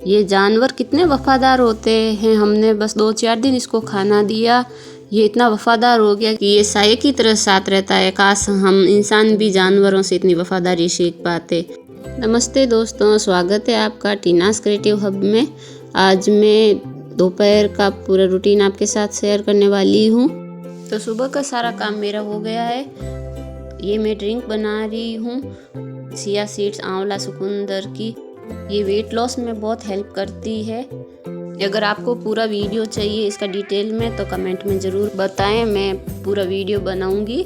ये जानवर कितने वफादार होते हैं। हमने बस 2-4 दिन इसको खाना दिया, ये इतना वफादार हो गया कि ये साये की तरह साथ रहता है। काश हम इंसान भी जानवरों से इतनी वफादारी सीख पाते। नमस्ते दोस्तों, स्वागत है आपका टीनास क्रिएटिव हब में। आज मैं दोपहर का पूरा रूटीन आपके साथ शेयर करने वाली हूँ। तो सुबह का सारा काम मेरा हो गया है। ये मैं ड्रिंक बना रही हूँ, चिया सीड्स आंवला चुकंदर की। ये वेट लॉस में बहुत हेल्प करती है। अगर आपको पूरा वीडियो चाहिए इसका डिटेल में तो कमेंट में ज़रूर बताएं, मैं पूरा वीडियो बनाऊंगी।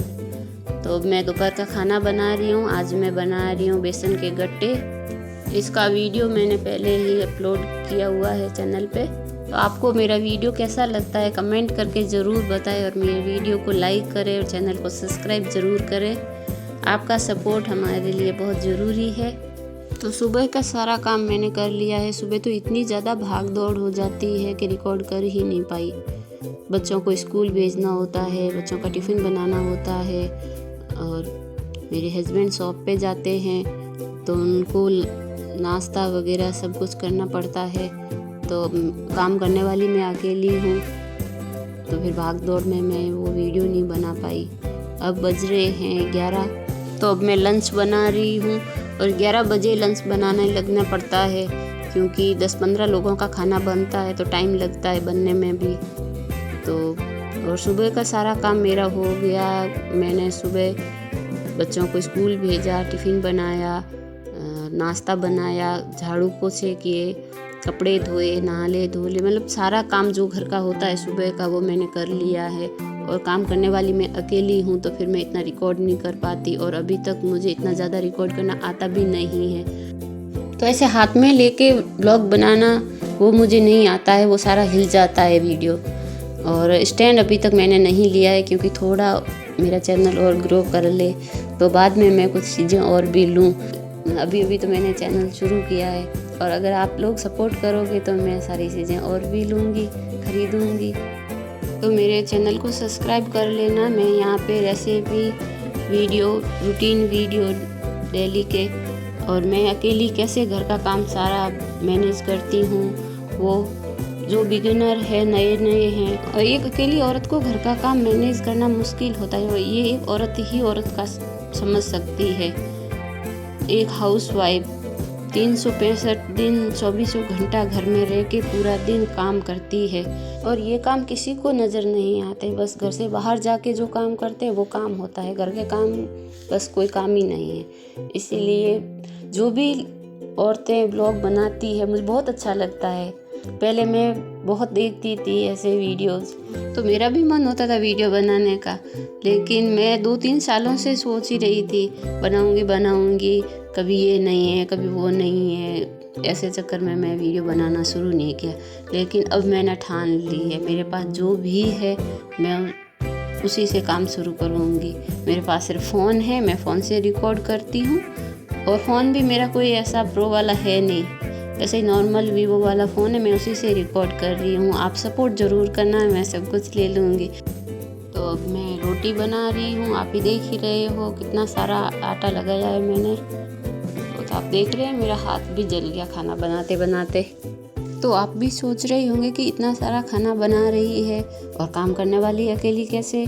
तो मैं दोपहर का खाना बना रही हूँ। आज मैं बना रही हूँ बेसन के गट्टे। इसका वीडियो मैंने पहले ही अपलोड किया हुआ है चैनल पे। तो आपको मेरा वीडियो कैसा लगता है कमेंट करके ज़रूर बताएं और मेरे वीडियो को लाइक करें और चैनल को सब्सक्राइब ज़रूर करें। आपका सपोर्ट हमारे लिए बहुत ज़रूरी है। तो सुबह का सारा काम मैंने कर लिया है। सुबह तो इतनी ज़्यादा भाग दौड़ हो जाती है कि रिकॉर्ड कर ही नहीं पाई। बच्चों को स्कूल भेजना होता है, बच्चों का टिफ़िन बनाना होता है और मेरे हस्बैंड शॉप पे जाते हैं तो उनको नाश्ता वगैरह सब कुछ करना पड़ता है। तो काम करने वाली मैं अकेली हूँ, तो फिर भाग दौड़ में मैं वो वीडियो नहीं बना पाई। अब बज रहे हैं 11, तो अब मैं लंच बना रही हूँ और 11 बजे लंच बनाने लगना पड़ता है क्योंकि 10-15 लोगों का खाना बनता है तो टाइम लगता है बनने में भी। तो और सुबह का सारा काम मेरा हो गया। मैंने सुबह बच्चों को स्कूल भेजा, टिफ़िन बनाया, नाश्ता बनाया, झाड़ू पोछे किए, कपड़े धोए, नहाले धोले, मतलब सारा काम जो घर का होता है सुबह का वो मैंने कर लिया है। और काम करने वाली मैं अकेली हूँ तो फिर मैं इतना रिकॉर्ड नहीं कर पाती और अभी तक मुझे इतना ज़्यादा रिकॉर्ड करना आता भी नहीं है। तो ऐसे हाथ में लेके ब्लॉग बनाना वो मुझे नहीं आता है, वो सारा हिल जाता है वीडियो। और स्टैंड अभी तक मैंने नहीं लिया है क्योंकि थोड़ा मेरा चैनल और ग्रो कर ले तो बाद में मैं कुछ चीज़ें और भी लूँ। अभी तो मैंने चैनल शुरू किया है और अगर आप लोग सपोर्ट करोगे तो मैं सारी चीज़ें और भी लूँगी, खरीदूँगी। तो मेरे चैनल को सब्सक्राइब कर लेना। मैं यहाँ पे recipe video, routine video daily के, और मैं अकेली कैसे घर का काम सारा मैनेज करती हूँ। वो जो बिगिनर है, नए हैं, और एक अकेली औरत को घर का काम मैनेज करना मुश्किल होता है, ये एक औरत ही औरत का समझ सकती है। एक हाउसवाइफ 365 दिन 24 घंटा घर में रह के पूरा दिन काम करती है और ये काम किसी को नज़र नहीं आते। बस घर से बाहर जाके जो काम करते हैं वो काम होता है, घर के काम बस कोई काम ही नहीं है। इसीलिए जो भी औरतें ब्लॉग बनाती है मुझे बहुत अच्छा लगता है। पहले मैं बहुत देखती थी ऐसे वीडियोस, तो मेरा भी मन होता था वीडियो बनाने का, लेकिन मैं 2-3 सालों से सोच ही रही थी बनाऊंगी, कभी ये नहीं है, कभी वो नहीं है। ऐसे चक्कर में मैं वीडियो बनाना शुरू नहीं किया। लेकिन अब मैंने ठान ली है, मेरे पास जो भी है मैं उसी से काम शुरू करूँगी। मेरे पास सिर्फ फ़ोन है, मैं फ़ोन से रिकॉर्ड करती हूँ और फ़ोन भी मेरा कोई ऐसा प्रो वाला है नहीं, ऐसे ही नॉर्मल वीवो वाला फ़ोन है, मैं उसी से रिकॉर्ड कर रही हूँ। आप सपोर्ट ज़रूर करना, मैं सब कुछ ले लूँगी। तो अब मैं रोटी बना रही हूँ, आप ही देख ही रहे हो कितना सारा आटा लगाया है मैंने। तो आप देख रहे हैं मेरा हाथ भी जल गया खाना बनाते बनाते। तो आप भी सोच रहे होंगे कि इतना सारा खाना बना रही है और काम करने वाली अकेली कैसे।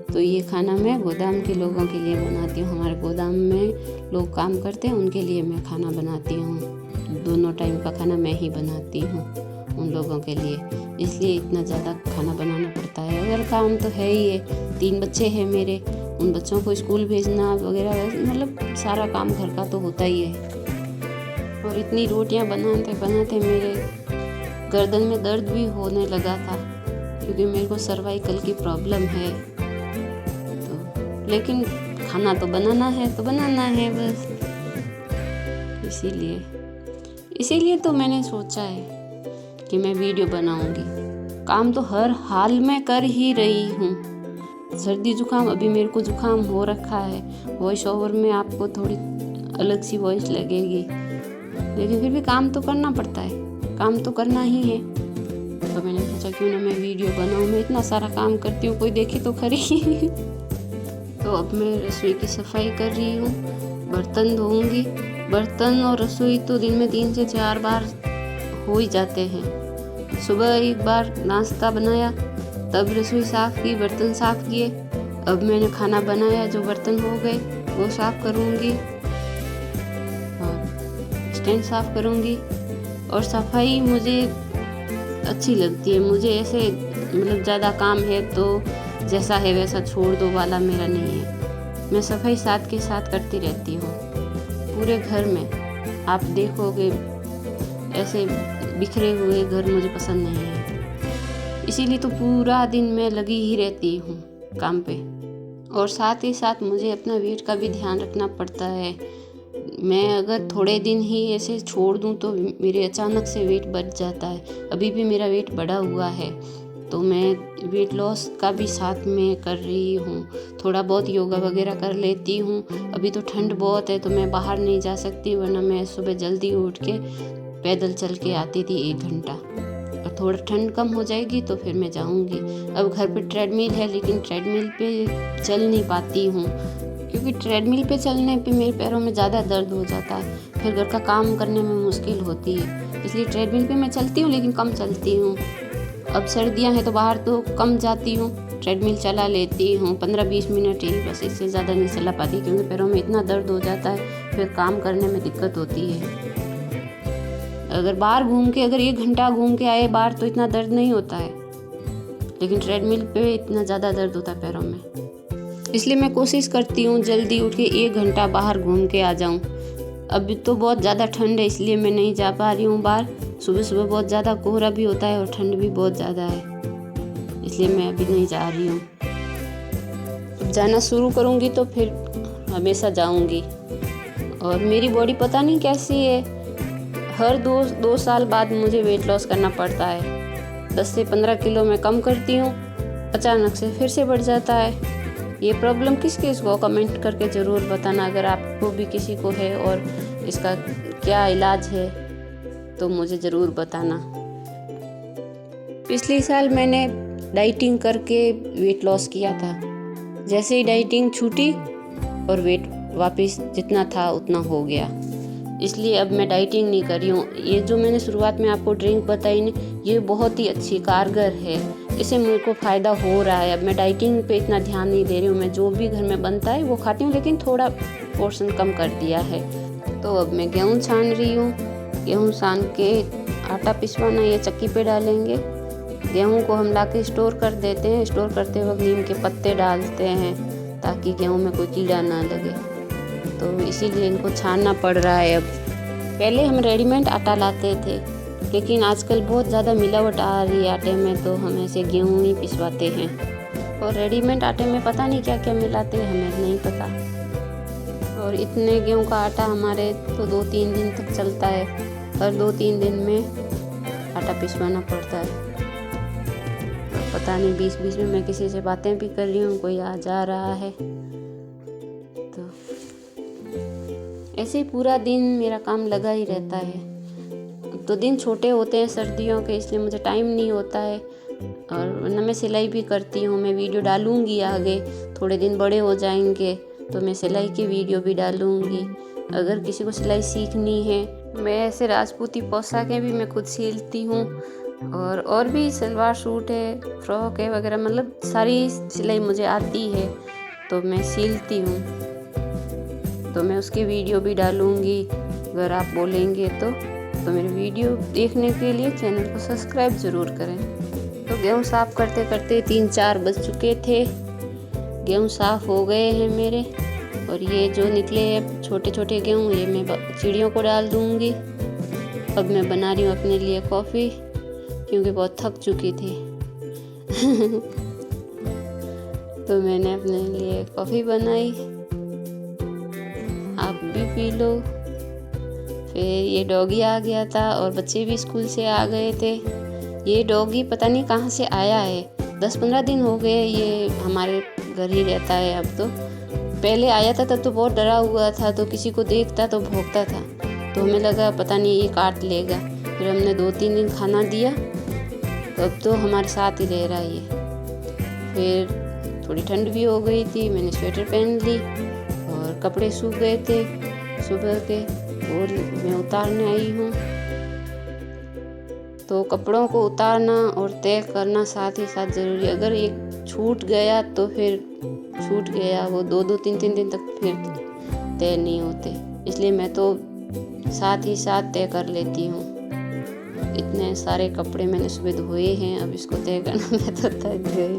तो ये खाना मैं गोदाम के लोगों के लिए बनाती हूँ। हमारे गोदाम में लोग काम करते हैं, उनके लिए मैं खाना बनाती हूँ। दोनों टाइम का खाना मैं ही बनाती हूँ उन लोगों के लिए, इसलिए इतना ज़्यादा खाना बनाना पड़ता है। अगर काम तो है ही है, 3 बच्चे हैं मेरे, उन बच्चों को स्कूल भेजना वगैरह, मतलब सारा काम घर का तो होता ही है। और इतनी रोटियाँ बनाते बनाते मेरे गर्दन में दर्द भी होने लगा था क्योंकि मेरे को सर्वाइकल की प्रॉब्लम है। तो लेकिन खाना तो बनाना है बस। इसीलिए तो मैंने सोचा है कि मैं वीडियो बनाऊंगी। काम तो हर हाल में कर ही रही हूँ। सर्दी जुकाम, अभी मेरे को जुकाम हो रखा है। वॉइस ओवर में आपको थोड़ी अलग सी वॉइस लगेगी, लेकिन फिर भी काम तो करना पड़ता है, काम तो करना ही है। तो मैंने सोचा क्यों ना मैं वीडियो बनाऊँ। मैं इतना सारा काम करती हूँ, कोई देखे तो खरी। तो अब मैं रसोई की सफाई कर रही हूँ, बर्तन धोऊंगी। बर्तन और रसोई तो दिन में 3 से 4 बार हो ही जाते हैं। सुबह एक बार नाश्ता बनाया, तब रसोई साफ़ की, बर्तन साफ़ किए। अब मैंने खाना बनाया, जो बर्तन हो गए वो साफ़ करूँगी और स्टैंड साफ़ करूँगी। और सफाई मुझे अच्छी लगती है। मुझे ऐसे मतलब ज़्यादा काम है तो जैसा है वैसा छोड़ दो वाला मेरा नहीं है। मैं सफाई साथ के साथ करती रहती हूँ पूरे घर में। आप देखोगे ऐसे बिखरे हुए घर मुझे पसंद नहीं है, इसीलिए तो पूरा दिन मैं लगी ही रहती हूँ काम पे। और साथ ही साथ मुझे अपना वेट का भी ध्यान रखना पड़ता है। मैं अगर थोड़े दिन ही ऐसे छोड़ दूँ तो मेरे अचानक से वेट बढ़ जाता है। अभी भी मेरा वेट बढ़ा हुआ है, तो मैं वेट लॉस का भी साथ में कर रही हूँ। थोड़ा बहुत योगा वगैरह कर लेती हूँ। अभी तो ठंड बहुत है तो मैं बाहर नहीं जा सकती, वरना मैं सुबह जल्दी उठ के पैदल चल के आती थी 1 घंटा। और थोड़ा ठंड कम हो जाएगी तो फिर मैं जाऊँगी। अब घर पे ट्रेडमिल है, लेकिन ट्रेडमिल पे चल नहीं पाती हूँ, क्योंकि ट्रेडमिल पे चलने पे मेरे पैरों में ज़्यादा दर्द हो जाता है, फिर घर का काम करने में मुश्किल होती है। इसलिए ट्रेडमिल पे मैं चलती हूँ, लेकिन कम चलती हूँ। अब सर्दियाँ हैं तो बाहर तो कम जाती हूँ, ट्रेडमिल चला लेती हूँ 15-20 मिनट ही, बस इससे ज़्यादा नहीं चला पाती, क्योंकि पैरों में इतना दर्द हो जाता है, फिर काम करने में दिक्कत होती है। अगर बाहर घूम के अगर 1 घंटा घूम के आए बाहर तो इतना दर्द नहीं होता है, लेकिन ट्रेडमिल पे इतना ज़्यादा दर्द होता है पैरों में। इसलिए मैं कोशिश करती हूँ जल्दी उठ के 1 घंटा बाहर घूम के आ जाऊँ। अभी तो बहुत ज़्यादा ठंड है, इसलिए मैं नहीं जा पा रही हूँ बाहर। सुबह सुबह बहुत ज़्यादा कोहरा भी होता है और ठंड भी बहुत ज़्यादा है, इसलिए मैं अभी नहीं जा रही हूँ। अब जाना शुरू करूँगी तो फिर हमेशा जाऊँगी। और मेरी बॉडी पता नहीं कैसी है, हर 2 साल बाद मुझे वेट लॉस करना पड़ता है। 10 से 15 किलो मैं कम करती हूँ, अचानक से फिर से बढ़ जाता है। ये प्रॉब्लम किस किस को, कमेंट करके ज़रूर बताना। अगर आपको भी किसी को है और इसका क्या इलाज है तो मुझे ज़रूर बताना। पिछले साल मैंने डाइटिंग करके वेट लॉस किया था। जैसे ही डाइटिंग छूटी और वेट वापस जितना था उतना हो गया, इसलिए अब मैं डाइटिंग नहीं कर रही हूँ। ये जो मैंने शुरुआत में आपको ड्रिंक बताई ना, ये बहुत ही अच्छी कारगर है, इससे मेरे को फ़ायदा हो रहा है। अब मैं डाइटिंग पे इतना ध्यान नहीं दे रही हूँ, मैं जो भी घर में बनता है वो खाती हूँ, लेकिन थोड़ा पोर्शन कम कर दिया है। तो अब मैं गेहूँ छान रही हूँ। गेहूँ छान के आटा पिसवाना, ये चक्की पे डालेंगे। गेहूँ को हम ला के स्टोर कर देते हैं। स्टोर करते वक्त नीम के पत्ते डालते हैं ताकि गेहूँ में कोई कीड़ा ना लगे, तो इसीलिए इनको छानना पड़ रहा है। अब पहले हम रेडीमेड आटा लाते थे, लेकिन आजकल बहुत ज़्यादा मिलावट आ रही है आटे में, तो हम ऐसे गेहूँ ही पिसवाते हैं। और रेडीमेड आटे में पता नहीं क्या क्या मिलाते हैं, हमें नहीं पता। और इतने गेहूँ का आटा हमारे तो 2-3 दिन तक चलता है। हर 2-3 दिन में आटा पिसवाना पड़ता है। और पता नहीं बीच-बीच में मैं किसी से बातें भी कर रही हूँ, कोई आ जा रहा है, तो ऐसे ही पूरा दिन मेरा काम लगा ही रहता है। तो दिन छोटे होते हैं सर्दियों के, इसलिए मुझे टाइम नहीं होता है। और वरना मैं सिलाई भी करती हूँ, मैं वीडियो डालूँगी आगे, थोड़े दिन बड़े हो जाएंगे तो मैं सिलाई की वीडियो भी डालूँगी। अगर किसी को सिलाई सीखनी है, मैं ऐसे राजपूती पोशाकें भी मैं खुद सिलती हूँ, और भी सलवार सूट है, फ्रॉक है वगैरह, मतलब सारी सिलाई मुझे आती है, तो मैं सिलती हूँ। तो मैं उसकी वीडियो भी डालूँगी अगर आप बोलेंगे तो मेरी वीडियो देखने के लिए चैनल को सब्सक्राइब ज़रूर करें। तो गेहूँ साफ़ करते करते 3-4 बज चुके थे। गेहूँ साफ़ हो गए हैं मेरे, और ये जो निकले हैं छोटे छोटे गेहूँ, ये मैं चिड़ियों को डाल दूँगी। अब मैं बना रही हूँ अपने लिए कॉफ़ी, क्योंकि बहुत थक चुकी थी। तो मैंने अपने लिए कॉफ़ी बनाई, आप भी पी लो। फिर ये डॉगी आ गया था और बच्चे भी स्कूल से आ गए थे। ये डॉगी पता नहीं कहाँ से आया है, 10-15 दिन हो गए ये हमारे घर ही रहता है अब तो। पहले आया था तब तो बहुत डरा हुआ था, तो किसी को देखता तो भौंकता था, तो हमें लगा पता नहीं ये काट लेगा। फिर हमने 2-3 दिन खाना दिया, तो अब तो हमारे साथ ही रह रहा है ये। फिर थोड़ी ठंड भी हो गई थी, मैंने स्वेटर पहन ली, और कपड़े सूख गए थे सुबह के, और मैं उतारने आई हूँ। तो कपड़ों को उतारना और तय करना साथ ही साथ ज़रूरी है। अगर एक छूट गया तो फिर छूट गया, वो 2-2 3-3 दिन तक फिर तय नहीं होते। इसलिए मैं तो साथ ही साथ तय कर लेती हूँ। इतने सारे कपड़े मैंने सुबह धोए हैं, अब इसको तय करना मैं तो थक गई।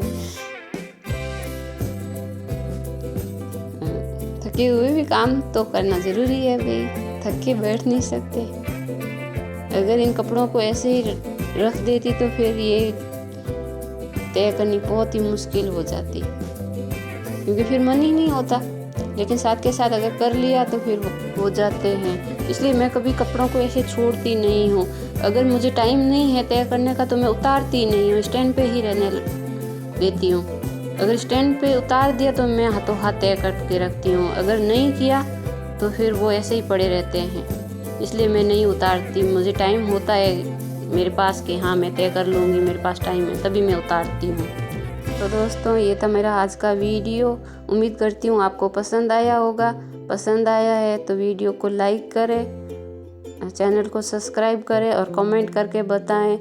थके हुए भी काम तो करना ज़रूरी है भाई, थक के बैठ नहीं सकते। अगर इन कपड़ों को ऐसे ही रख देती तो फिर ये तय करनी बहुत ही मुश्किल हो जाती, क्योंकि फिर मन ही नहीं होता। लेकिन साथ के साथ अगर कर लिया तो फिर हो जाते हैं। इसलिए मैं कभी कपड़ों को ऐसे छोड़ती नहीं हूँ। अगर मुझे टाइम नहीं है तय करने का तो मैं उतारती नहीं हूँ, स्टैंड पे ही रहने देती हूँ। अगर स्टैंड पे उतार दिया तो मैं हाथों हाथ तय करके रखती हूँ। अगर नहीं किया तो फिर वो ऐसे ही पड़े रहते हैं। इसलिए मैं नहीं उतारती। मुझे टाइम होता है मेरे पास कि हाँ मैं तय कर लूँगी, मेरे पास टाइम है, तभी मैं उतारती हूँ। तो दोस्तों ये था मेरा आज का वीडियो। उम्मीद करती हूँ आपको पसंद आया होगा। पसंद आया है तो वीडियो को लाइक करें, चैनल को सब्सक्राइब करें और कमेंट करके बताएं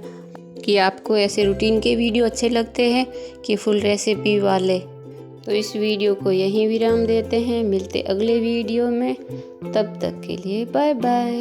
कि आपको ऐसे रूटीन के वीडियो अच्छे लगते हैं कि फुल रेसिपी वाले। तो इस वीडियो को यहीं विराम देते हैं, मिलते अगले वीडियो में। तब तक के लिए बाय बाय।